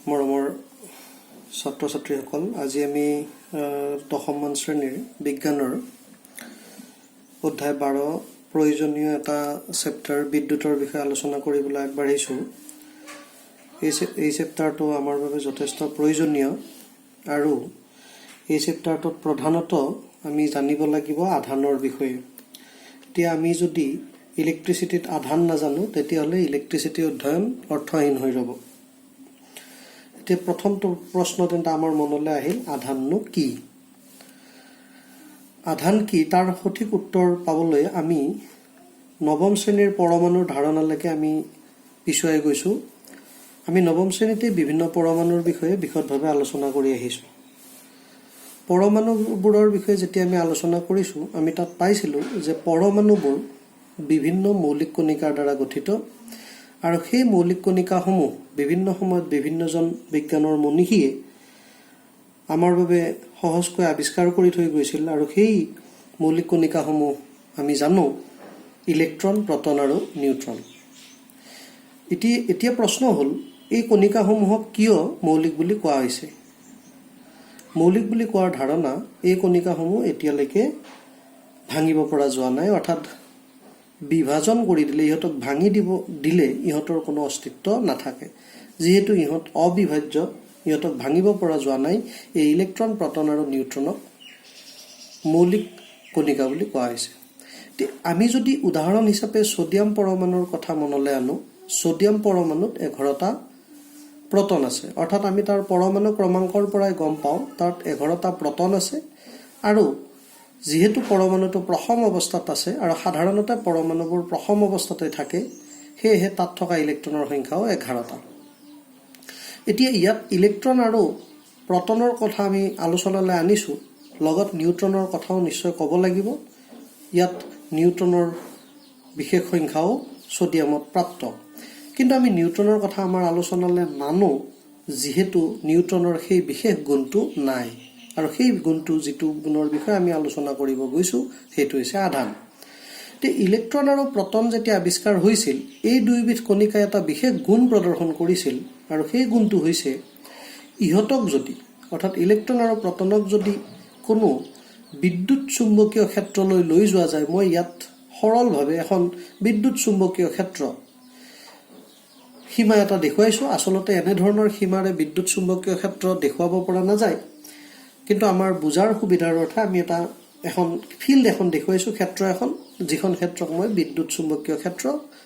মৰমৰ ছাত্ৰ ছাত্ৰীসকল, আজি আমি দশমমান শ্ৰেণীৰ বিজ্ঞানৰ অধ্যায় 12 প্ৰয়োজনীয় এটা চেপ্টাৰ বিদ্যুতৰ বিষয়ে আলোচনা কৰিবলৈ আগবাঢ়িছোঁ। এই চেপ্টাৰটো আমাৰ বাবে যথেষ্ট প্ৰয়োজনীয় আৰু এই চেপ্টাৰটোত প্ৰধানত আমি জানিব লাগিব আধানৰ বিষয়ে। এতিয়া আমি যদি ইলেক্ট্ৰিচিটিত আধান নাজানো তেতিয়াহ'লে ইলেক্ট্ৰিচিটি অধ্যয়ন অৰ্থহীন হৈ ৰ'ব। এতিয়া প্ৰথমটো প্ৰশ্ন তেন্তে আমাৰ মনলৈ আহিল, আধাননো কি? আধান কি তাৰ সঠিক উত্তৰ পাবলৈ আমি নৱম শ্ৰেণীৰ পৰমাণুৰ ধাৰণালৈকে আমি পিছুৱাই গৈছোঁ। আমি নৱম শ্ৰেণীতে বিভিন্ন পৰমাণুৰ বিষয়ে বিশদভাৱে আলোচনা কৰি আহিছোঁ। পৰমাণুবোৰৰ বিষয়ে যেতিয়া আমি আলোচনা কৰিছোঁ, আমি তাত পাইছিলোঁ যে পৰমাণুবোৰ বিভিন্ন মৌলিক কণিকাৰ দ্বাৰা গঠিত আৰু সেই মৌলিক কণিকাসমূহ বিভিন্ন সময়ত বিভিন্নজন বিজ্ঞানৰ মনীষীয়ে আমাৰ বাবে সহজকৈ আৱিষ্কাৰ কৰি থৈ গৈছিল আৰু সেই মৌলিক কণিকাসমূহ আমি জানো ইলেক্ট্ৰন, প্ৰটন আৰু নিউট্ৰন। এতিয়া প্ৰশ্ন হ'ল, এই কণিকাসমূহক কিয় মৌলিক বুলি কোৱা হৈছে? মৌলিক বুলি কোৱাৰ ধাৰণা, এই কণিকাসমূহ এতিয়ালৈকে ভাঙিব পৰা যোৱা নাই, অৰ্থাৎ বিভাজন কৰি দিলে, ইহঁতক ভাঙি দিলে ইহঁতৰ কোনো অস্তিত্ব নাথাকে। যিহেতু ইহঁত অবিভাজ্য, ইহঁতক ভাঙিব পৰা যোৱা নাই, এই ইলেক্ট্ৰন, প্ৰটন আৰু নিউট্ৰনক মৌলিক কণিকা বুলি কোৱা হৈছে। আমি যদি উদাহৰণ হিচাপে ছডিয়াম পৰমাণুৰ কথা মনলৈ আনো, ছডিয়াম পৰমাণুত 11টা প্ৰটন আছে, অৰ্থাৎ আমি তাৰ পৰমাণু ক্ৰমাংকৰ পৰাই গম পাওঁ তাত 11টা প্ৰটন আছে আৰু যিহেতু পৰমাণুটো প্ৰথম অৱস্থাত আছে আৰু সাধাৰণতে পৰমাণুবোৰ প্ৰথম অৱস্থাতে থাকে, সেয়েহে তাত থকা ইলেক্ট্ৰনৰ সংখ্যাও 11টা। এতিয়া ইয়াত ইলেক্ট্ৰন আৰু প্ৰটনৰ কথা আমি আলোচনালৈ আনিছোঁ, লগত নিউট্ৰনৰ কথাও নিশ্চয় ক'ব লাগিব। ইয়াত নিউট্ৰনৰ বিশেষ সংখ্যাও ছডিয়ামত প্ৰাপ্ত, কিন্তু আমি নিউট্ৰনৰ কথা আমাৰ আলোচনালৈ নানো যিহেতু নিউট্ৰনৰ সেই বিশেষ গুণটো নাই আৰু সেই গুণটো, যিটো গুণৰ বিষয়ে আমি আলোচনা কৰিব গৈছোঁ, সেইটো হৈছে আধান। এতিয়া ইলেক্ট্ৰন আৰু প্ৰটন যেতিয়া আৱিষ্কাৰ হৈছিল, এই দুয়োবিধ কণিকাই এটা বিশেষ গুণ প্ৰদৰ্শন কৰিছিল আৰু সেই গুণটো হৈছে ইহঁতক যদি, অৰ্থাৎ ইলেক্ট্ৰন আৰু প্ৰটনক যদি কোনো বিদ্যুৎ চুম্বকীয় ক্ষেত্ৰলৈ লৈ যোৱা যায়, মই ইয়াত সৰলভাৱে এখন বিদ্যুৎ চুম্বকীয় ক্ষেত্ৰ সীমা এটা দেখুৱাইছোঁ। আচলতে এনেধৰণৰ সীমাৰে বিদ্যুৎ চুম্বকীয় ক্ষেত্ৰ দেখুৱাব পৰা নাযায়, কিন্তু আমাৰ বুজাৰ সুবিধাৰ অৰ্থে আমি এখন ফিল্ড এখন দেখুৱাইছোঁ, ক্ষেত্ৰ এখন, যিখন ক্ষেত্ৰক মই বিদ্যুৎ চুম্বকীয় ক্ষেত্ৰ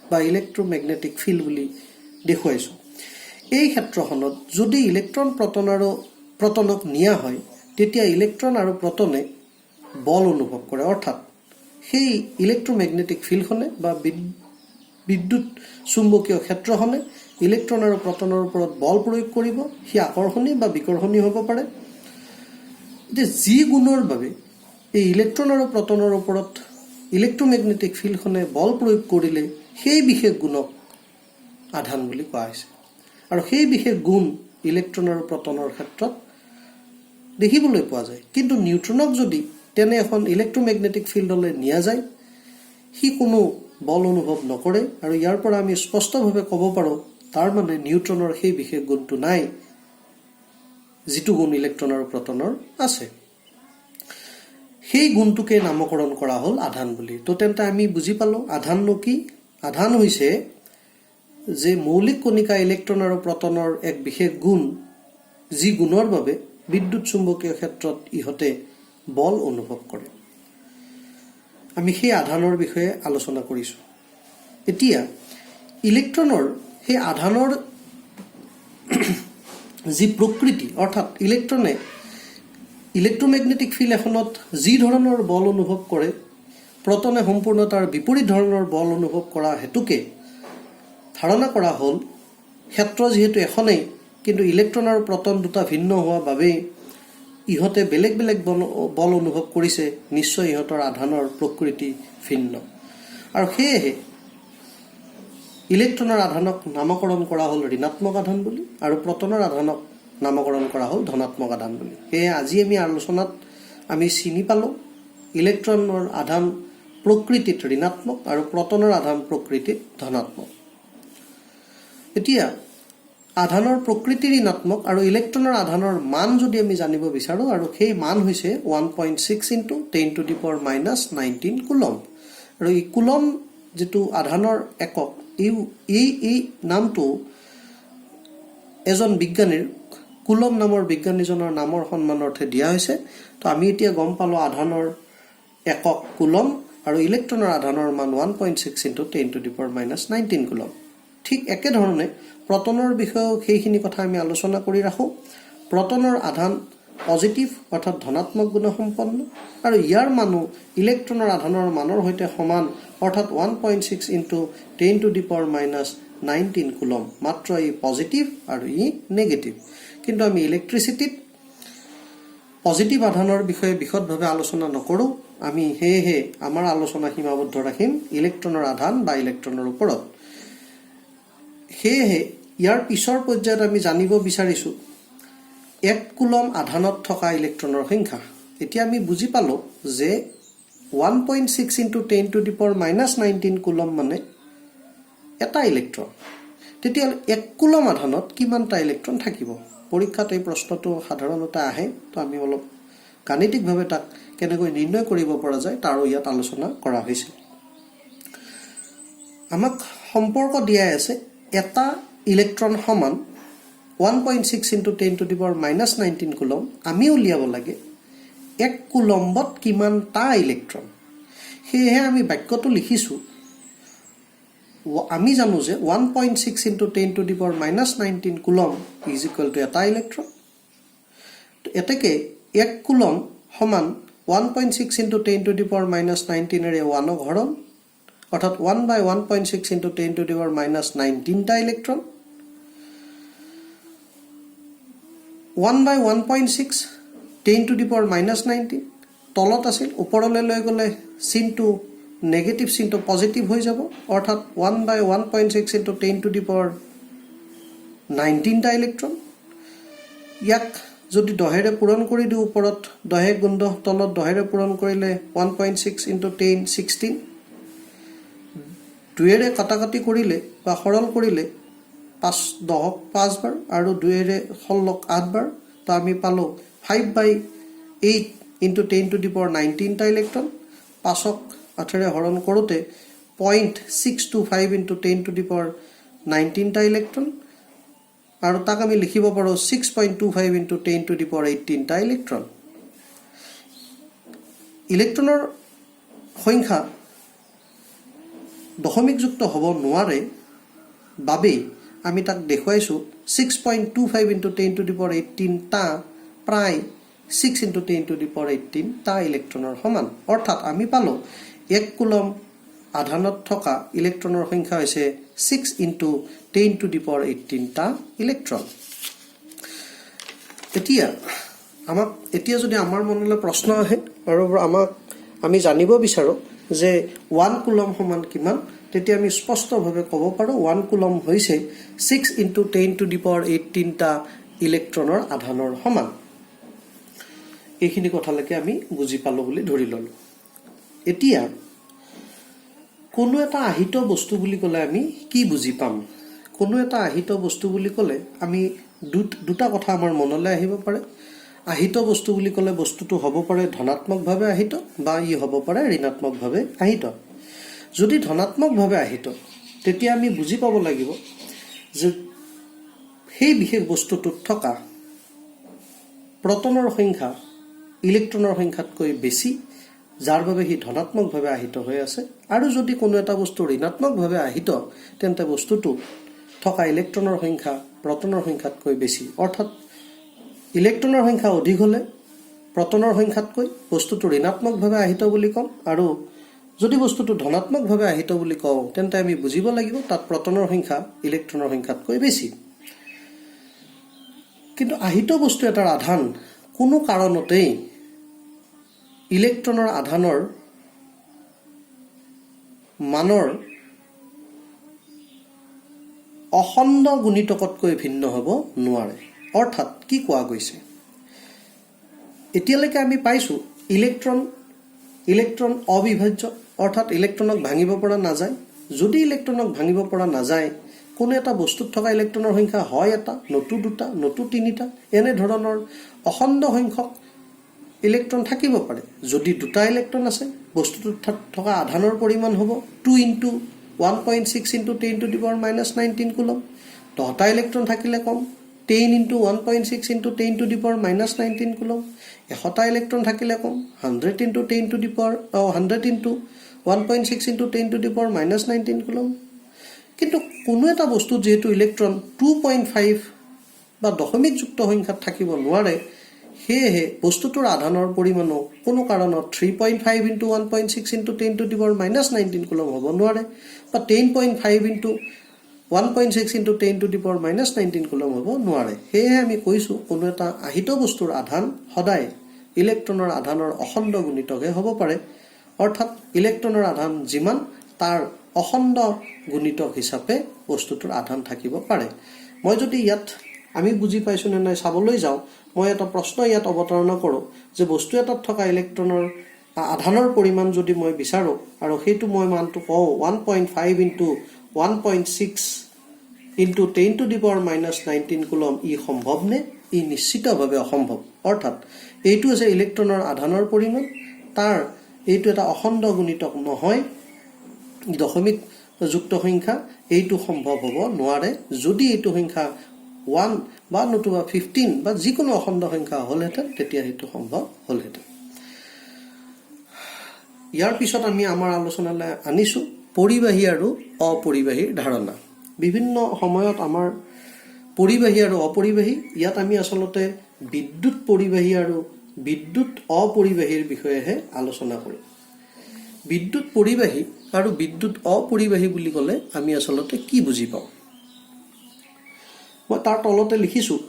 বা ইলেক্ট্ৰমেগনেটিক ফিল্ড বুলি দেখুৱাইছোঁ। এই ক্ষেত্ৰখনত যদি ইলেক্ট্ৰন, প্ৰটন আৰু প্ৰটনক নিয়া হয়, তেতিয়া ইলেক্ট্ৰন আৰু প্ৰটনে বল অনুভৱ কৰে, অৰ্থাৎ সেই ইলেক্ট্ৰমেগনেটিক ফিল্ডখনে বা বিদ্যুৎ চুম্বকীয় ক্ষেত্ৰখনে ইলেক্ট্ৰন আৰু প্ৰটনৰ ওপৰত বল প্ৰয়োগ কৰিব। সি আকৰ্ষণী বা বিকৰ্ষণী হ'ব পাৰে। এতিয়া যি গুণৰ বাবে এই ইলেক্ট্ৰন আৰু প্ৰটনৰ ওপৰত ইলেক্ট্ৰমেগনেটিক ফিল্ডখনে বল প্ৰয়োগ কৰিলে সেই বিশেষ গুণক আধান বুলি কোৱা হৈছে আৰু সেই বিশেষ গুণ ইলেক্ট্ৰন আৰু প্ৰটনৰ ক্ষেত্ৰত দেখিবলৈ পোৱা যায়। কিন্তু নিউট্ৰনক যদি তেনে এখন ইলেক্ট্ৰমেগনেটিক ফিল্ডলৈ নিয়া যায়, সি কোনো বল অনুভৱ নকৰে আৰু ইয়াৰ পৰা আমি স্পষ্টভাৱে ক'ব পাৰোঁ তাৰ মানে নিউট্ৰনৰ সেই বিশেষ গুণটো নাই, যিটো গুণ ইলেক্ট্ৰন আৰু প্ৰটনৰ আছে। সেই গুণটোকে নামকৰণ কৰা হ'ল আধান বুলি। তো তেন্তে আমি বুজি পালোঁ আধাননো কি? আধান হৈছে যে মৌলিক কণিকা ইলেক্ট্ৰন আৰু প্ৰটনৰ এক বিশেষ গুণ, যি গুণৰ বাবে বিদ্যুৎ চুম্বকীয় ক্ষেত্ৰত ইহঁতে বল অনুভৱ কৰে। আমি সেই আধানৰ বিষয়ে আলোচনা কৰিছোঁ। এতিয়া ইলেক্ট্ৰনৰ সেই আধানৰ যি প্ৰকৃতি, অৰ্থাৎ ইলেক্ট্ৰনে ইলেক্ট্ৰমেগনেটিক ফিল্ড এখনত যি ধৰণৰ বল অনুভৱ কৰে, প্ৰটনে সম্পূৰ্ণ তাৰ বিপৰীত ধৰণৰ বল অনুভৱ কৰা হেতুকে ধাৰণা কৰা হ'ল, ক্ষেত্ৰ যিহেতু এখনেই, কিন্তু ইলেক্ট্ৰন আৰু প্ৰটন দুটা ভিন্ন হোৱা বাবেই ইহঁতে বেলেগ বেলেগ বল অনুভৱ কৰিছে, নিশ্চয় ইহঁতৰ আধানৰ প্ৰকৃতি ভিন্ন। আৰু সেয়েহে ইলেক্ট্ৰনৰ আধানক নামকৰণ কৰা হ'ল ঋণাত্মক আধান বুলি আৰু প্ৰটনৰ আধানক নামকৰণ কৰা হ'ল ধনাত্মক আধান বুলি। সেয়ে আজি আমি আলোচনাত আমি চিনি পালোঁ ইলেক্ট্ৰনৰ আধান প্ৰকৃতিত ঋণাত্মক আৰু প্ৰটনৰ আধান প্ৰকৃতিত ধনাত্মক। এতিয়া আধানৰ প্ৰকৃতি ঋণাত্মক আৰু ইলেক্ট্ৰনৰ আধানৰ মান যদি আমি জানিব বিচাৰো আৰু সেই মান হৈছে 1.6 into 10 to the power minus 19 coulomb আৰু এই কুলম যেটো আধানৰ একক এই নামটো এজন বিজ্ঞানীৰ কুলম নামৰ বিজ্ঞানীজনৰ নামৰ সন্মানাৰ্থে দিয়া হৈছে তো আমি এতিয়া গম পালো আধানৰ একক কুলম আৰু ইলেক্ট্ৰনৰ আধানৰ মান 1.6 into 10 to the power minus 19 coulomb ঠিক একে ধৰণে প্ৰটনৰ বিষয়েও সেইখিনি কথা আমি আলোচনা কৰি ৰাখো প্ৰটনৰ আধান পজিটিভ অৰ্থাৎ ধনাত্মক গুণ সম্পন্ন আৰু ইয়াৰ মানো ইলেক্ট্ৰনৰ আধানৰ মানৰ সৈতে সমান অৰ্থাৎ 1.6 into 10 to the power minus 19 coulomb মাত্ৰ ই পজিটিভ আৰু ই নেগেটিভ কিন্তু আমি ইলেক্ট্ৰিচিটিত পজিটিভ আধানৰ বিষয়ে বিশদভাৱে আলোচনা নকৰো আমি হেহে আমাৰ আলোচনা সীমাবদ্ধ ৰাখিম ইলেক্ট্ৰনৰ আধান বা ইলেক্ট্ৰনৰ ওপৰত হেহে ইয়াৰ পিছৰ পৰ্যায়ত আমি জানিব বিচাৰিছো 1 কুলম আধানত থকা ইলেক্ট্ৰনৰ সংখ্যা এতিয়া আমি বুজি পালো যে 1.6 into 10 to the power minus 19 coulomb মানে এটা ইলেক্ট্ৰন তেতিয়া 1 কুলম আধানত কিমানটা ইলেক্ট্ৰন থাকিব পৰীক্ষাত এই প্ৰশ্নটো সাধাৰণতে আহে তো আমি অলপ গাণিতিকভাৱে তাক কেনেকৈ নিৰ্ণয় কৰিব পৰা যায় তাৰো ইয়াত আলোচনা কৰা হৈছে আমাক সম্পৰ্ক দিয়া আছে এটা ইলেক্ট্ৰন সমান 1.6 into 10 to the power minus 19 coulomb আমি উলিয়াব লাগে 1 কুলম্বত কিমানটা ইলেক্ট্ৰন সেয়ে আমি বাক্যটো লিখিছো আমি জানো যে 1.6 into 10 to the power minus 19 coulomb is equal two এটা ইলেক্ট্ৰন এতেকে 1 কুলম সমান 1.6 into 10 to the power minus 19 এৰে 1 হৰণ অৰ্থাৎ 1 by 1.6 into 10 to the power minus 19 টা electron 1 by 1.6 10 to the power minus 19 তলত আছিল ওপৰলৈ লৈ গলে চিনটো নেগেটিভ চিনটো পজিটিভ হৈ যাব অৰ্থাৎ 1 by 1.6 into 10 to the power 19 টা ইলেক্ট্ৰন ইয়াক যদি দহেৰে পূৰণ কৰি দিও ওপৰত দহে গুণ তলত দহেৰে পূৰণ কৰিলে 1.6 ইনটু 10 16 দুয়েৰে কাটাকাটি কৰিলে বা সৰল কৰিলে 5 বাৰ আৰু দুয়েৰে হলক 8 বাৰ তো আমি পালো 5 by 8 into 10 to the power 19 টা ইলেক্ট্ৰন 5ক 8ৰে হৰণ কৰোতে 0.625 ইনটু 10 টু দি পাৱাৰ 19 টা ইলেক্ট্ৰন আৰু তাক আমি লিখিব পাৰো 6.25 ইনটু 10 টু দি পাৱাৰ 18 টা ইলেক্ট্ৰন ইলেক্ট্ৰনৰ সংখ্যা দশমিকযুক্ত হ'ব নোৱাৰে বাবে আমি তাক দেখুৱাইছো 6.25 ইনটু 10 টু দি পাৱাৰ 18 টা প্ৰায় 6 ইনটু 10 টু দি পাৱাৰ 18 টা ইলেক্ট্ৰনৰ সমান অৰ্থাৎ আমি পালো 1 কুলম আধানত থকা ইলেক্ট্ৰনৰ সংখ্যা হৈছে 6 ইনটু 10 টু দি পাৱাৰ 18 টা ইলেক্ট্ৰন এতিয়া যদি আমাৰ মনলৈ প্ৰশ্ন আহে আৰু আমি জানিব বিচাৰো যে 1 কুলম সমান কিমান তেতিয়া আমি স্পষ্টভাৱে ক'ব পাৰো 1 কুলম হৈছে 6 ইনটু 10 টু দি পাৱাৰ 18 টা ইলেক্ট্ৰনৰ আধানৰ সমান এইখিনি কথালৈকে আমি বুজি পালো বুলি ধৰি ললো এতিয়া কোনো এটা আহিত বস্তু বুলি ক'লে আমি কি বুজি পাম কোনো এটা আহিত বস্তু বুলি ক'লে আমি দুটা কথা আমাৰ মনলৈ আহিব পাৰে আহিত বস্তু বুলি ক'লে বস্তুটো হ'ব পাৰে ধনাত্মকভাৱে আহিত বা ই হ'ব পাৰে ঋণাত্মকভাৱে আহিত যদি ধনাত্মকভাৱে আহিত তেতিয়া আমি বুজি পাব লাগিব যে সেই বিশেষ বস্তুটোত থকা প্ৰটনৰ সংখ্যা ইলেক্ট্ৰনৰ সংখ্যাতকৈ বেছি যাৰ বাবে হি ধনাত্মকভাৱে আহিত হৈ আছে আৰু যদি কোনো এটা বস্তু ঋণাত্মকভাৱে আহিত তেন্তে বস্তুটো থকা ইলেক্ট্ৰনৰ সংখ্যা প্ৰটনৰ সংখ্যাতকৈ বেছি অৰ্থাৎ ইলেক্ট্ৰনৰ সংখ্যা অধিক হলে প্ৰটনৰ সংখ্যাতকৈ বস্তুটো ঋণাত্মকভাৱে আহিত বুলি কম আৰু যদি বস্তুটো ধনাত্মকভাৱে আহিত বুলি কওঁ তেন্তে আমি বুজিব লাগিব তাত প্ৰটনৰ সংখ্যা ইলেক্ট্ৰনৰ সংখ্যাতকৈ বেছি কিন্তু আহিত বস্তু এটাৰ আধান কোনো কাৰণতেই ইলেক্ট্ৰনৰ আধানৰ মানৰ অখণ্ড গুণিতকতকৈ ভিন্ন হ'ব নোৱাৰে অৰ্থাৎ কি কোৱা গৈছে এতিয়ালৈকে আমি পাইছো ইলেক্ট্ৰন অবিভাজ্য অৰ্থাৎ ইলেক্ট্ৰনক ভাঙিব পৰা নাযায় যদি ইলেক্ট্ৰনক ভাঙিব পৰা নাযায় কোনো এটা বস্তুত থকা ইলেক্ট্ৰনৰ সংখ্যা হয় এটা, নতু দুটা, নতু তিনিটা, এনে ধৰণৰ অখণ্ড সংখ্যক ইলেক্ট্ৰন থাকিব পাৰে। যদি দুটা ইলেক্ট্ৰন আছে, বস্তুটোত থকা আধানৰ পৰিমাণ হ'ব 2 × 1.6 × 10⁻⁻19 কুলম। 10টা ইলেক্ট্ৰন থাকিলে কম 10 × 1.6 × 10⁻⁻19 কুলম। 100টা ইলেক্ট্ৰন থাকিলে কম 100 × 1.6 × 10⁻⁻19 কুলম। কিন্তু কোনো এটা বস্তুত যেহেতু ইলেক্ট্ৰন 2.5 বা দশমিকযুক্ত সংখ্যাত থাকিব নোৱাৰে, সেয়েহে বস্তুটোৰ আধানৰ পৰিমাণো কোনো কাৰণত 3.5 × 1.6 × 10⁻⁻19 কুলম হ'ব নোৱাৰে, বা 10.5 × 1.6 × 10⁻⁻19 কুলম হ'ব নোৱাৰে। সেয়েহে আমি কৈছোঁ কোনো এটা আহিত বস্তুৰ আধান সদায় ইলেক্ট্ৰনৰ আধানৰ অখণ্ড গুণিতকহে হ'ব পাৰে। অৰ্থাৎ ইলেক্ট্ৰনৰ আধান যিমান, তাৰ অখণ্ড গুণিতক হিচাপে বস্তুটোৰ আধান থাকিব পাৰে। মই যদি ইয়াত আমি বুজি পাইছোঁ নে নাই চাবলৈ যাওঁ, মই এটা প্ৰশ্ন ইয়াত অৱতাৰণা কৰোঁ যে বস্তু এটাত থকা ইলেক্ট্ৰনৰ আধানৰ পৰিমাণ যদি মই বিচাৰোঁ আৰু সেইটো মই মানটো কওঁ 1.5 × 1.6 × 10⁻⁻19 কুলম, ই সম্ভৱনে? ই নিশ্চিতভাৱে অসম্ভৱ। অৰ্থাৎ এইটো হৈছে ইলেক্ট্ৰনৰ আধানৰ পৰিমাণ, তাৰ এইটো এটা অখণ্ড গুণিতক নহয়, দশমিক যুক্ত সংখ্যা, এইটো সম্ভৱ হ'ব নোৱাৰে। যদি এইটো সংখ্যা 1 বা নতুবা 15 বা যিকোনো অখণ্ড সংখ্যা হ'লহেঁতেন, তেতিয়া সেইটো সম্ভৱ হ'লহেঁতেন। ইয়াৰ পিছত আমি আমাৰ আলোচনালৈ আনিছোঁ পৰিবাহী আৰু অপৰিবাহীৰ ধাৰণা। বিভিন্ন সময়ত আমাৰ পৰিবাহী আৰু অপৰিবাহী, ইয়াত আমি আচলতে বিদ্যুৎ পৰিবাহী আৰু বিদ্যুৎ অপৰিবাহীৰ বিষয়েহে আলোচনা কৰোঁ। বিদ্যুৎ পৰিবাহী আৰু বিদ্যুৎ অপৰিবাহী বুলি ক'লে আমি আচলতে কি বুজি পাওঁ? মই তাৰ তলতে লিখিছোঁ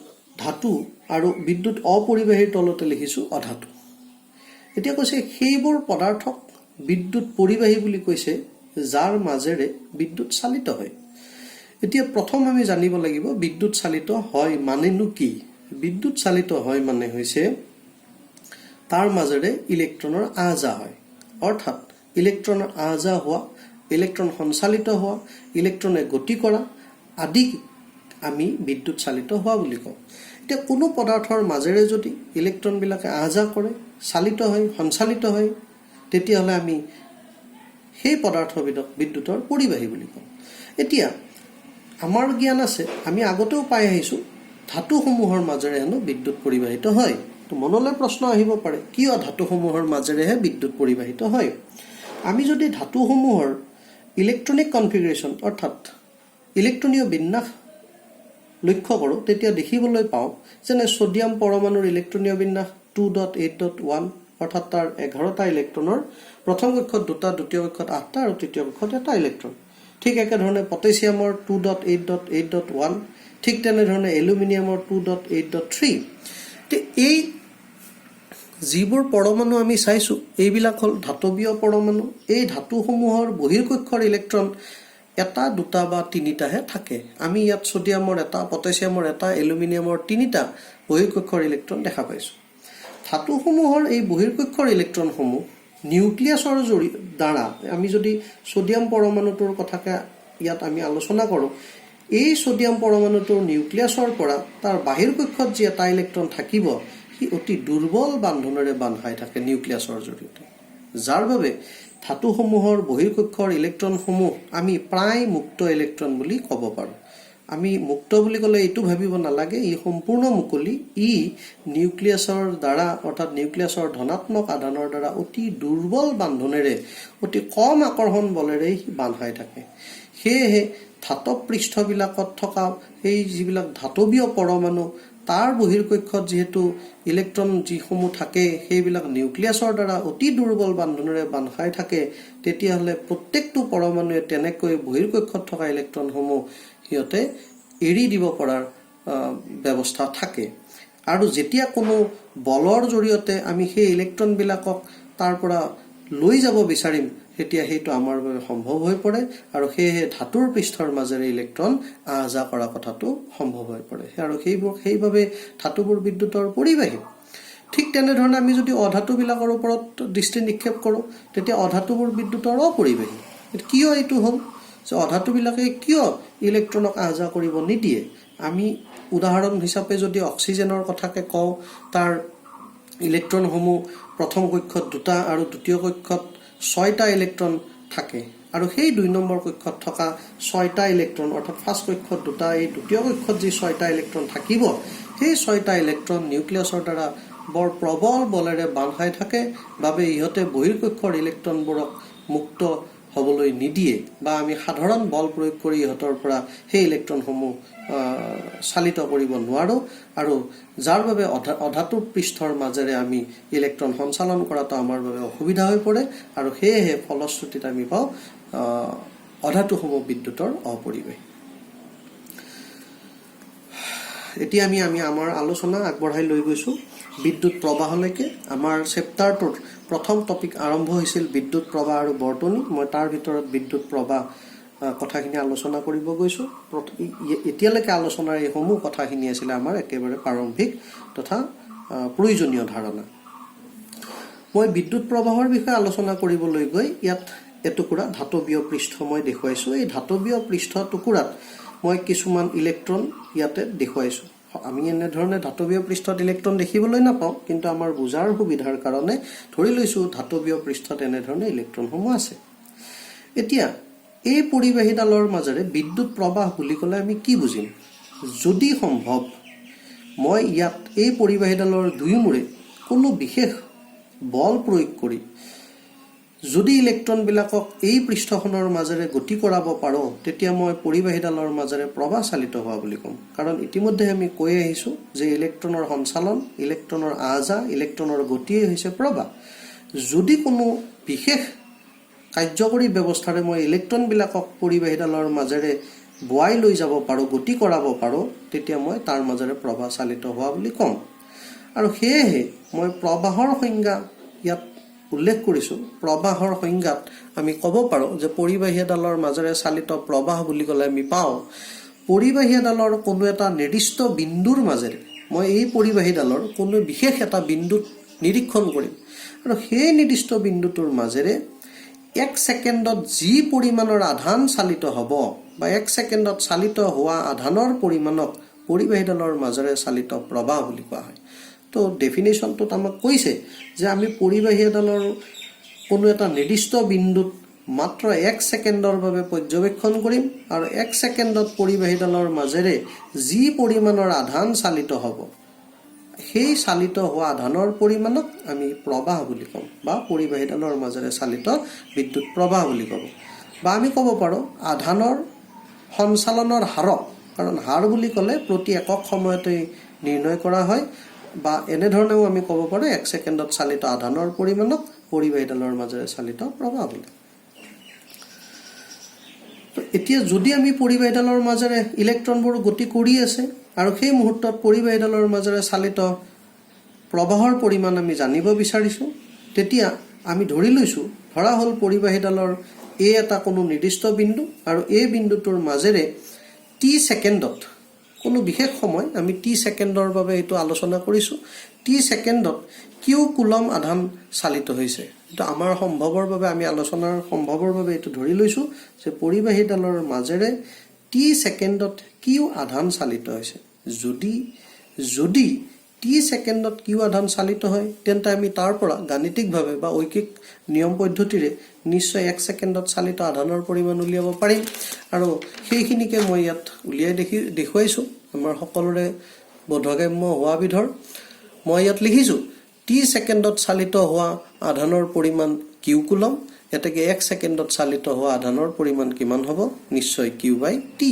ধাতু, আৰু বিদ্যুৎ অপৰিবাহীৰ তলতে লিখিছোঁ অধাতু। এতিয়া কৈছে সেইবোৰ পদাৰ্থক বিদ্যুৎ পৰিবাহী বুলি কৈছে যাৰ মাজেৰে বিদ্যুৎ চালিত হয়। এতিয়া প্ৰথম আমি জানিব লাগিব বিদ্যুৎ চালিত হয় মানেনো কি? বিদ্যুৎ চালিত হয় মানে হৈছে তাৰ মাজেৰে ইলেক্ট্ৰনৰ আহ-যাহ হয়। অৰ্থাৎ ইলেক্ট্ৰনৰ আহ-যাহ হোৱা, ইলেক্ট্ৰন সঞ্চালিত হোৱা, ইলেক্ট্ৰনে গতি কৰা আদি আমি বিদ্যুৎ চালিত হোৱা বুলি কওঁ। এতিয়া কোনো পদাৰ্থৰ মাজেৰে যদি ইলেক্ট্ৰনবিলাকে আহ-যাহ কৰে, চালিত হয়, সঞ্চালিত হয়, তেতিয়াহ'লে আমি সেই পদাৰ্থবিধক বিদ্যুতৰ পৰিবাহী বুলি কওঁ। এতিয়া আমাৰ জ্ঞান আছে, আমি আগতেও পাই আহিছোঁ ধাতুসমূহৰ মাজেৰে হেনো বিদ্যুৎ পৰিবাহিত হয়। তো মনলৈ প্ৰশ্ন আহিব পাৰে, কিয় ধাতুসমূহৰ মাজেৰেহে বিদ্যুৎ পৰিবাহিত হয়? আমি যদি ধাতুসমূহৰ ইলেক্ট্ৰনিক কনফিগাৰেশ্যন অৰ্থাৎ ইলেক্ট্ৰনীয় বিন্যাস লক্ষ্য কৰোঁ, তেতিয়া দেখিবলৈ পাওঁ যেনে ছ'ডিয়াম পৰমাণুৰ ইলেক্ট্ৰনীয় বিন্যাস 2.8.1, অৰ্থাৎ তাৰ 11টা ইলেক্ট্ৰনৰ প্ৰথম কক্ষত 2টা, দ্বিতীয় কক্ষত 8টা আৰু তৃতীয় কক্ষত 1টা ইলেক্ট্ৰন। ঠিক একেধৰণে পটেছিয়ামৰ 2.8.8.1, ঠিক তেনেধৰণে এলুমিনিয়ামৰ 2.8.3। এই যিবোৰ পৰমাণু আমি চাইছোঁ, এইবিলাক হ'ল ধাতৱীয় পৰমাণু। এই ধাতুসমূহৰ বহিৰ্কক্ষৰ ইলেক্ট্ৰন 1টা, 2টা বা 3টাহে থাকে। আমি ইয়াত ছ'ডিয়ামৰ 1টা, পটেছিয়ামৰ 1টা, এলুমিনিয়ামৰ 3টা বহিৰ্কক্ষৰ ইলেক্ট্ৰন দেখা পাইছোঁ। ধাতুসমূহৰ এই বহিৰ্কক্ষৰ ইলেক্ট্ৰনসমূহ নিউক্লিয়াছৰ দ্বাৰা, আমি যদি ছ'ডিয়াম পৰমাণুটোৰ কথাকে ইয়াত আমি আলোচনা কৰোঁ, এই ছ'ডিয়াম পৰমাণুটোৰ নিউক্লিয়াছৰ পৰা তাৰ বাহিৰকক্ষত যি এটা ইলেক্ট্ৰন থাকিব, সি অতি দুৰ্বল বান্ধোনেৰে বান্ধাই থাকে নিউক্লিয়াছৰ জৰিয়তে, যাৰ বাবে ধাতুসমূহৰ বহিৰ্কক্ষৰ ইলেক্ট্ৰনসমূহ আমি প্ৰায় মুক্ত ইলেক্ট্ৰন বুলি ক'ব পাৰোঁ। আমি মুক্ত বুলি ক'লে এইটো ভাবিব নালাগে ই সম্পূৰ্ণ মুকলি, ই নিউক্লিয়াছৰ দ্বাৰা অৰ্থাৎ নিউক্লিয়াছৰ ধনাত্মক আধানৰ দ্বাৰা অতি দুৰ্বল বান্ধোনেৰে, অতি কম আকৰ্ষণ বলেৰে বান্ধাই থাকে। সেয়েহে ধাতৱ পৃষ্ঠবিলাকত থকা এই যিবিলাক ধাতৱীয় পৰমাণু, তাৰ বহিৰ্কক্ষত যিহেতু ইলেক্ট্ৰন যিসমূহ থাকে, সেইবিলাক নিউক্লিয়াছৰ দ্বাৰা অতি দুৰ্বল বান্ধোনেৰে বান্ধাই থাকে, তেতিয়াহ'লে প্ৰত্যেকটো পৰমাণুৱে তেনেকৈ বহিৰ্কক্ষত থকা ইলেক্ট্ৰনসমূহ সিহঁতে এৰি দিব পৰাৰ ব্যৱস্থা থাকে। আৰু যেতিয়া কোনো বলৰ জৰিয়তে আমি সেই ইলেক্ট্ৰনবিলাকক তাৰ পৰা লৈ যাব বিচাৰিম, তেতিয়া সেইটো আমাৰ বাবে সম্ভৱ হৈ পৰে, আৰু সেয়েহে ধাতুৰ পৃষ্ঠৰ মাজেৰে ইলেক্ট্ৰন আহ-যাহ কৰা কথাটো সম্ভৱ হৈ পৰে, আৰু সেইবাবে ধাতুবোৰ বিদ্যুতৰ পৰিবাহী। ঠিক তেনেধৰণে আমি যদি অধাতুবিলাকৰ ওপৰত দৃষ্টি নিক্ষেপ কৰোঁ, তেতিয়া অধাতুবোৰ বিদ্যুতৰ অপৰিবাহী। কিয় এইটো হ'ল? যে অধাতুবিলাকে কিয় ইলেক্ট্ৰনক আহ যাহ কৰিব নিদিয়ে। আমি উদাহৰণ হিচাপে যদি অক্সিজেনৰ কথাকে কওঁ, তাৰ ইলেক্ট্ৰনসমূহ প্ৰথম কক্ষত 2টা আৰু দ্বিতীয় কক্ষত 6টা ইলেক্ট্ৰন থাকে, আৰু সেই 2 নম্বৰ কক্ষত থকা 6টা ইলেক্ট্ৰন অৰ্থাৎ ফাৰ্ষ্ট কক্ষত 2টা, এই দ্বিতীয় কক্ষত যি 6টা ইলেক্ট্ৰন থাকিব, সেই 6টা ইলেক্ট্ৰন নিউক্লিয়াছৰ দ্বাৰা বৰ প্ৰবল বলেৰে বান্ধ খাই থাকে বাবে ইহঁতে বহিৰ্কক্ষৰ ইলেক্ট্ৰনবোৰক মুক্ত হ'বলৈ নিদিয়ে, বা আমি সাধাৰণ বল প্ৰয়োগ কৰি ইহঁতৰ পৰা সেই ইলেক্ট্ৰনসমূহ চালিত কৰিব নোৱাৰোঁ, আৰু যাৰ বাবে অধাতুৰ পৃষ্ঠৰ মাজেৰে আমি ইলেক্ট্ৰন সঞ্চালন কৰাটো আমাৰ বাবে অসুবিধা হৈ পৰে, আৰু সেয়েহে ফলশ্ৰুতিত আমি পাওঁ অধাতুসমূহ বিদ্যুতৰ অপৰিবাহী। এতিয়া আমি আমাৰ আলোচনা আগবঢ়াই লৈ গৈছোঁ বিদ্যুৎ প্ৰবাহলৈকে। আমাৰ চেপ্টাৰটোৰ প্ৰথম টপিক আৰম্ভ হৈছিল বিদ্যুৎ প্ৰবাহ আৰু বৰ্তনী। মই তাৰ ভিতৰত বিদ্যুৎ প্ৰবাহ কথাখিনি আলোচনা কৰিব গৈছোঁ। এতিয়ালৈকে আলোচনাৰ এইসমূহ কথাখিনি আছিলে আমাৰ একেবাৰে প্ৰাৰম্ভিক তথা প্ৰয়োজনীয় ধাৰণা। মই বিদ্যুৎ প্ৰবাহৰ বিষয়ে আলোচনা কৰিবলৈ গৈ ইয়াত এটুকুৰা ধাতৱীয় পৃষ্ঠ মই দেখুৱাইছোঁ। এই ধাতৱীয় পৃষ্ঠ টুকুৰাত মই কিছুমান ইলেক্ট্ৰন ইয়াতে দেখুৱাইছোঁ। আমি এনেধৰণে ধাতৱীয় পৃষ্ঠত ইলেক্ট্ৰন দেখিবলৈ নাপাওঁ, কিন্তু আমাৰ বুজাৰ সুবিধাৰ কাৰণে ধৰি লৈছোঁ ধাতৱীয় পৃষ্ঠত এনেধৰণে ইলেক্ট্ৰনসমূহ আছে। এতিয়া এই পৰিবাহীডালৰ মাজেৰে বিদ্যুৎ প্ৰবাহ বুলি ক'লে আমি কি বুজিম? যদি সম্ভৱ মই ইয়াত এই পৰিবাহীডালৰ দুয়োমূৰে কোনো বিশেষ বল প্ৰয়োগ কৰি যদি ইলেক্ট্ৰনবিলাকক এই পৃষ্ঠখনৰ মাজেৰে গতি কৰাব পাৰোঁ, তেতিয়া মই পৰিবাহীডালৰ মাজেৰে প্ৰবাহ চালিত হোৱা বুলি ক'ম। কাৰণ ইতিমধ্যে আমি কৈ আহিছোঁ যে ইলেক্ট্ৰনৰ সঞ্চালন, ইলেক্ট্ৰনৰ আহ যাহ, ইলেক্ট্ৰনৰ গতিয়েই হৈছে প্ৰবাহ। যদি কোনো বিশেষ কাৰ্যকৰী ব্যৱস্থাৰে মই ইলেক্ট্ৰনবিলাকক পৰিবাহীডালৰ মাজেৰে বোৱাই লৈ যাব পাৰোঁ, গতি কৰাব পাৰোঁ, তেতিয়া মই তাৰ মাজেৰে প্ৰবাহ চালিত হোৱা বুলি ক'ম। আৰু সেয়েহে মই প্ৰবাহৰ সংজ্ঞা ইয়াত উল্লেখ কৰিছোঁ। প্ৰবাহৰ সংজ্ঞাত আমি ক'ব পাৰোঁ যে পৰিবাহী এডালৰ মাজেৰে চালিত প্ৰবাহ বুলি ক'লে আমি পাওঁ পৰিবাহী এডালৰ কোনো এটা নিৰ্দিষ্ট বিন্দুৰ মাজেৰে মই এই পৰিবাহীডালৰ কোনো বিশেষ এটা বিন্দুত নিৰীক্ষণ কৰিম, আৰু সেই নিৰ্দিষ্ট বিন্দুটোৰ মাজেৰে 1 ছেকেণ্ডত যি পৰিমাণৰ আধান চালিত হ'ব বা 1 ছেকেণ্ডত চালিত হোৱা আধানৰ পৰিমাণক পৰিবাহীডালৰ মাজেৰে চালিত প্ৰবাহ বুলি কোৱা হয়। তো ডেফিনেশ্যনটোত আমাক কৈছে যে আমি পৰিবাহী এডালৰ কোনো এটা নিৰ্দিষ্ট বিন্দুত মাত্ৰ 1 ছেকেণ্ডৰ বাবে পৰ্যবেক্ষণ কৰিম, আৰু 1 ছেকেণ্ডত পৰিবাহীডালৰ মাজেৰে যি পৰিমাণৰ আধান চালিত হ'ব সেই চালিত হোৱা আধানৰ পৰিমাণক আমি প্ৰবাহ বুলি ক'ম, বা পৰিবাহীডালৰ মাজেৰে চালিত বিদ্যুৎ প্ৰবাহ বুলি ক'ব। বা আমি ক'ব পাৰোঁ আধানৰ সঞ্চালনৰ হাৰক, কাৰণ হাৰ বুলি ক'লে প্ৰতি একক সময়তে নিৰ্ণয় কৰা হয়, বা এনেধৰণেও আমি ক'ব পাৰোঁ 1 ছেকেণ্ডত চালিত আধানৰ পৰিমাণক পৰিবাহীডালৰ মাজেৰে চালিত প্ৰবাহ বুলি। এতিয়া যদি আমি পৰিবাহীডালৰ মাজেৰে ইলেক্ট্ৰনবোৰ গতি কৰি আছে আৰু সেই মুহূৰ্তত পৰিবাহীডালৰ মাজেৰে চালিত প্ৰবাহৰ পৰিমাণ আমি জানিব বিচাৰিছোঁ, তেতিয়া আমি ধৰি লৈছোঁ ধৰা হ'ল পৰিবাহীডালৰ এই এটা কোনো নিৰ্দিষ্ট বিন্দু, আৰু এই বিন্দুটোৰ মাজেৰে t ছেকেণ্ডত কোনো বিশেষ সময় আমি t ছেকেণ্ডৰ বাবে এইটো আলোচনা কৰিছোঁ, t ছেকেণ্ডত কিউ কুলম আধান চালিত হৈছে। এইটো আমাৰ সম্ভৱৰ বাবে আমি আলোচনাৰ সম্ভৱৰ বাবে এইটো ধৰি লৈছোঁ যে পৰিবাহীডালৰ মাজেৰে t ছেকেণ্ডত কিউ আধান চালিত হৈছে। যদি t ছেকেণ্ডত কিউ আধান চালিত হয়, তেন্তে আমি তাৰ পৰা গাণিতিকভাৱে বা ঐকিক নিয়ম পদ্ধতিৰে নিশ্চয় 1 ছেকেণ্ডত চালিত আধানৰ পৰিমাণ উলিয়াব পাৰিম, আৰু সেইখিনিকে মই ইয়াত উলিয়াই দেখুৱাইছোঁ আমাৰ সকলোৰে বোধগম্য হোৱা বিধৰ। মই ইয়াত লিখিছোঁ t ছেকেণ্ডত চালিত হোৱা আধানৰ পৰিমাণ কিউ কুলম, এতেকে 1 ছেকেণ্ডত চালিত হোৱা আধানৰ পৰিমাণ কিমান হ'ব? নিশ্চয় q/t।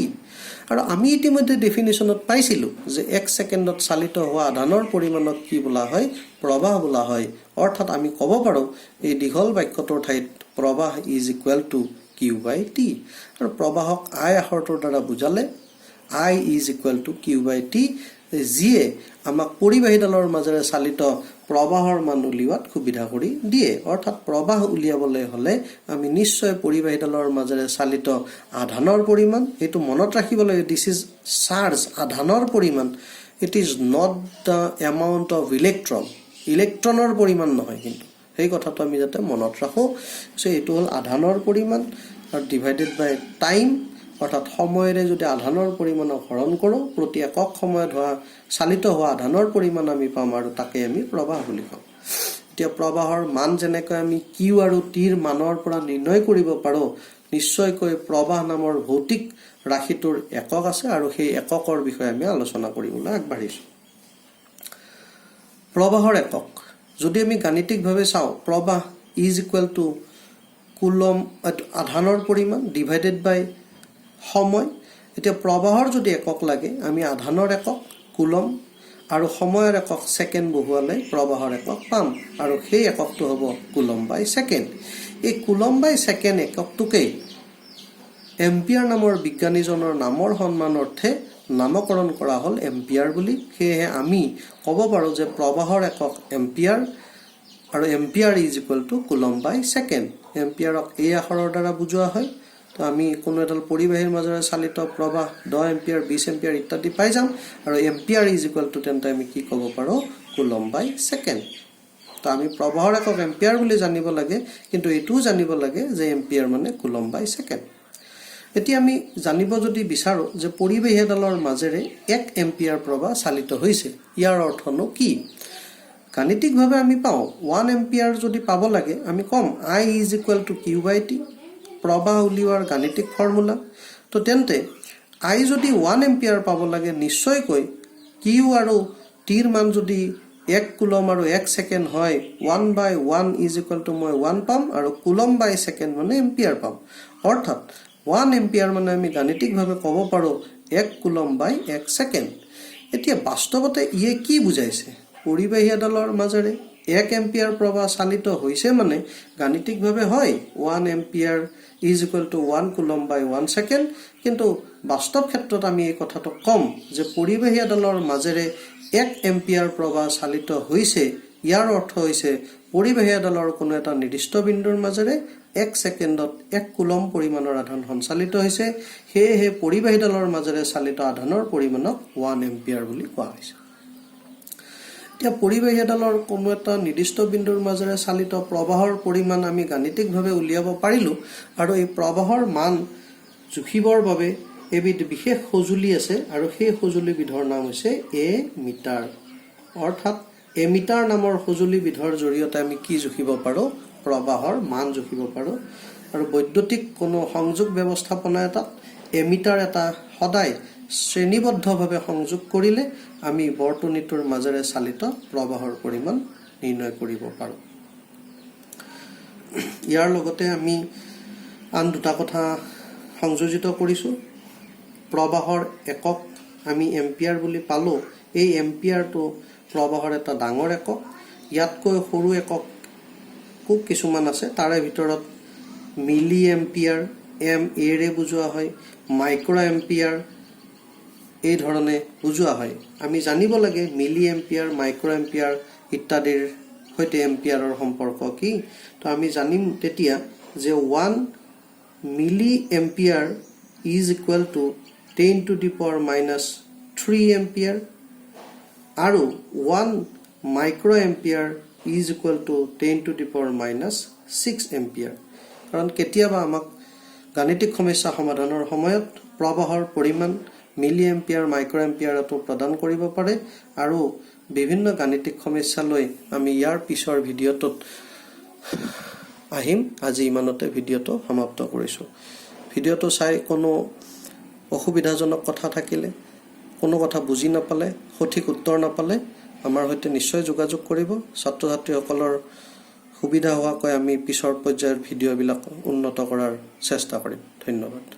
আৰু আমি ইতিমধ্যে ডেফিনেশ্যনত পাইছিলোঁ যে 1 ছেকেণ্ডত চালিত হোৱা আধানৰ পৰিমাণক কি বোলা হয়? প্ৰবাহ বোলা হয়। অৰ্থাৎ আমি ক'ব পাৰোঁ এই দীঘল বাক্যটোৰ ঠাইত প্ৰবাহ = q/t, আৰু প্ৰবাহক I আখৰটোৰ দ্বাৰা বুজালে I = q/t, যিয়ে আমাক পৰিবাহীডালৰ মাজেৰে চালিত প্ৰবাহৰ মান উলিওৱাত সুবিধা কৰি দিয়ে। অৰ্থাৎ প্ৰবাহ উলিয়াবলৈ হ'লে আমি নিশ্চয় পৰিবাহীডালৰ মাজেৰে চালিত আধানৰ পৰিমাণ, এইটো মনত ৰাখিব লাগে, দিছ ইজ চাৰ্জ, আধানৰ পৰিমাণ, it is not the amount of ইলেক্ট্ৰনৰ পৰিমাণ নহয়, কিন্তু সেই কথাটো আমি যাতে মনত ৰাখোঁ যে এইটো হ'ল আধানৰ পৰিমাণ, আৰু ডিভাইডেড বাই টাইম অৰ্থাৎ সময়েৰে যদি আধানৰ পৰিমাণক হৰণ কৰোঁ প্ৰতি একক সময়ত চালিত হোৱা আধানৰ পৰিমাণ আমি পাম আৰু তাকে আমি প্ৰবাহ বুলি কওঁ। এতিয়া প্ৰবাহৰ মান যেনেকৈ আমি কিউ আৰু টিৰ মানৰ পৰা নিৰ্ণয় কৰিব পাৰোঁ, নিশ্চয়কৈ প্ৰবাহ নামৰ ভৌতিক ৰাশিটোৰ একক আছে আৰু সেই এককৰ বিষয়ে আমি আলোচনা কৰিবলৈ আগবাঢ়িছোঁ। প্ৰবাহৰ একক যদি আমি গাণিতিকভাৱে চাওঁ, প্ৰবাহ ইজ ইকুৱেল টু কুলম আধানৰ পৰিমাণ ডিভাইডেড বাই সময়। এতিয়া প্ৰবাহৰ যদি একক লাগে আমি আধানৰ একক কুলম আৰু সময়ৰ একক ছেকেণ্ড বহুৱালে প্ৰবাহৰ একক পাম আৰু সেই এককটো হ'ব কুলম বাই ছেকেণ্ড। এই কুলম বাই ছেকেণ্ড এককটোকেই এম্পিয়াৰ নামৰ বিজ্ঞানীজনৰ নামৰ সন্মানাৰ্থে নামকৰণ কৰা হ'ল এম্পিয়াৰ বুলি। সেয়েহে আমি ক'ব পাৰোঁ যে প্ৰবাহৰ একক এম্পিয়াৰ আৰু ampere is equal to coulomb by second. এম্পিয়াৰক এই আখৰৰ দ্বাৰা বুজোৱা হয়। তো আমি কোনো এডাল পৰিবাহীৰ মাজেৰে চালিত প্ৰবাহ 10 এম্পিয়াৰ 20 এম্পিয়াৰ ইত্যাদি পাই যাম আৰু এম্পিয়াৰ ইজ ইকুৱেল টু তেন্তে আমি কি ক'ব পাৰোঁ কুলম বাই ছেকেণ্ড। তো আমি প্ৰবাহৰ একক এম্পিয়াৰ বুলি জানিব লাগে, কিন্তু এইটোও জানিব লাগে যে এম্পিয়াৰ মানে কুলম বাই ছেকেণ্ড। এতিয়া আমি জানিব যদি বিচাৰোঁ যে পৰিবাহী এডালৰ মাজেৰে 1 এম্পিয়াৰ প্ৰবাহ চালিত হৈছে, ইয়াৰ অৰ্থনো কি? গাণিতিকভাৱে আমি পাওঁ 1 এম্পিয়াৰ যদি পাব লাগে আমি ক'ম I is equal to Q by T, প্ৰবাহ উলিওৱাৰ গাণিতিক ফৰ্মুলা। তো তেন্তে I যদি 1 এম্পিয়াৰ পাব লাগে নিশ্চয়কৈ কিউ আৰু টিৰ মান যদি 1 কুলম আৰু 1 ছেকেণ্ড হয় 1 বাই 1 ইজ ইকুৱেল টু মই 1 পাম আৰু কুলম বাই ছেকেণ্ড মানে এম্পিয়াৰ পাম। অৰ্থাৎ 1 এম্পিয়াৰ মানে আমি গাণিতিকভাৱে ক'ব পাৰোঁ 1 কুলম বাই 1 ছেকেণ্ড। এতিয়া বাস্তৱতে ইয়ে কি বুজাইছে? পৰিবাহী এডালৰ মাজেৰে 1 এম্পিয়াৰ প্ৰবাহ চালিত হৈছে মানে গাণিতিকভাৱে হয় 1 ampere is equal to 1 coulomb by 1 second, কিন্তু বাস্তৱ ক্ষেত্ৰত আমি এই কথাটো ক'ম যে পৰিবাহী এডালৰ মাজেৰে 1 এম্পিয়াৰ প্ৰবাহ চালিত হৈছে, ইয়াৰ অৰ্থ হৈছে পৰিবাহী এডালৰ কোনো এটা নিৰ্দিষ্ট বিন্দুৰ মাজেৰে 1 ছেকেণ্ডত 1 কুলম পৰিমাণৰ আধান সঞ্চালিত হৈছে। সেয়েহে পৰিবাহীডালৰ মাজেৰে চালিত আধানৰ পৰিমাণক 1 এম্পিয়াৰ বুলি কোৱা হৈছে। এতিয়া পৰিবাহী এডালৰ কোনো এটা নিৰ্দিষ্ট বিন্দুৰ মাজেৰে চালিত প্ৰবাহৰ পৰিমাণ আমি গাণিতিকভাৱে উলিয়াব পাৰিলোঁ আৰু এই প্ৰবাহৰ মান জুখিবৰ বাবে এবিধ বিশেষ সঁজুলি আছে আৰু সেই সঁজুলিবিধৰ নাম হৈছে মিটাৰ। অৰ্থাৎ মিটাৰ নামৰ সঁজুলিবিধৰ জৰিয়তে আমি কি জুখিব পাৰোঁ? প্ৰবাহৰ মান জুখিব পাৰোঁ। আৰু বৈদ্যুতিক কোনো সংযোগ ব্যৱস্থাপনা এটাত মিটাৰ এটা সদায় শ্ৰেণীবদ্ধভাৱে সংযোগ কৰিলে আমি বৰ্তনীটোৰ মাজেৰে চালিত প্ৰবাহৰ পৰিমাণ নিৰ্ণয় কৰিব পাৰোঁ। ইয়াৰ লগতে আমি আন দুটা কথা সংযোজিত কৰিছোঁ। প্ৰবাহৰ একক আমি এম্পিয়াৰ বুলি পালোঁ। এই এম্পিয়াৰটো প্ৰবাহৰ এটা ডাঙৰ একক। ইয়াতকৈ সৰু একক খুব কিছুমান আছে, তাৰে ভিতৰত মিলি এম্পিয়াৰ এৰে বুজোৱা হয়, মাইক্ৰ' এম্পিয়াৰ এই ধৰণে বুজোৱা হয়। আমি জানিব লাগে মিলি এম্পিয়াৰ মাইক্ৰ' এম্পিয়াৰ ইত্যাদিৰ সৈতে এম্পিয়াৰৰ সম্পৰ্ক কি। তো আমি জানিম তেতিয়া যে 1 মিলি ampere is equal two 10 to the power -3 ampere আৰু 1 micro' ampere is equal two 10 to the power -6 ampere. কাৰণ কেতিয়াবা আমাক গাণিতিক সমস্যা সমাধানৰ সময়ত প্ৰবাহৰ পৰিমাণ মিলি এম্পিয়াৰ মাইক্ৰ' এম্পিয়াৰতো প্ৰদান কৰিব পাৰে আৰু বিভিন্ন গাণিতিক সমস্যালৈ আমি ইয়াৰ পিছৰ ভিডিঅ'টোত আহিম। আজি ইমানতে ভিডিঅ'টো সমাপ্ত কৰিছোঁ। ভিডিঅ'টো চাই কোনো অসুবিধাজনক কথা থাকিলে, কোনো কথা বুজি নাপালে, সঠিক উত্তৰ নাপালে আমাৰ সৈতে নিশ্চয় যোগাযোগ কৰিব। ছাত্ৰ ছাত্ৰীসকলৰ সুবিধা হোৱাকৈ আমি পিছৰ পৰ্যায়ৰ ভিডিঅ'বিলাক উন্নত কৰাৰ চেষ্টা কৰিম। ধন্যবাদ।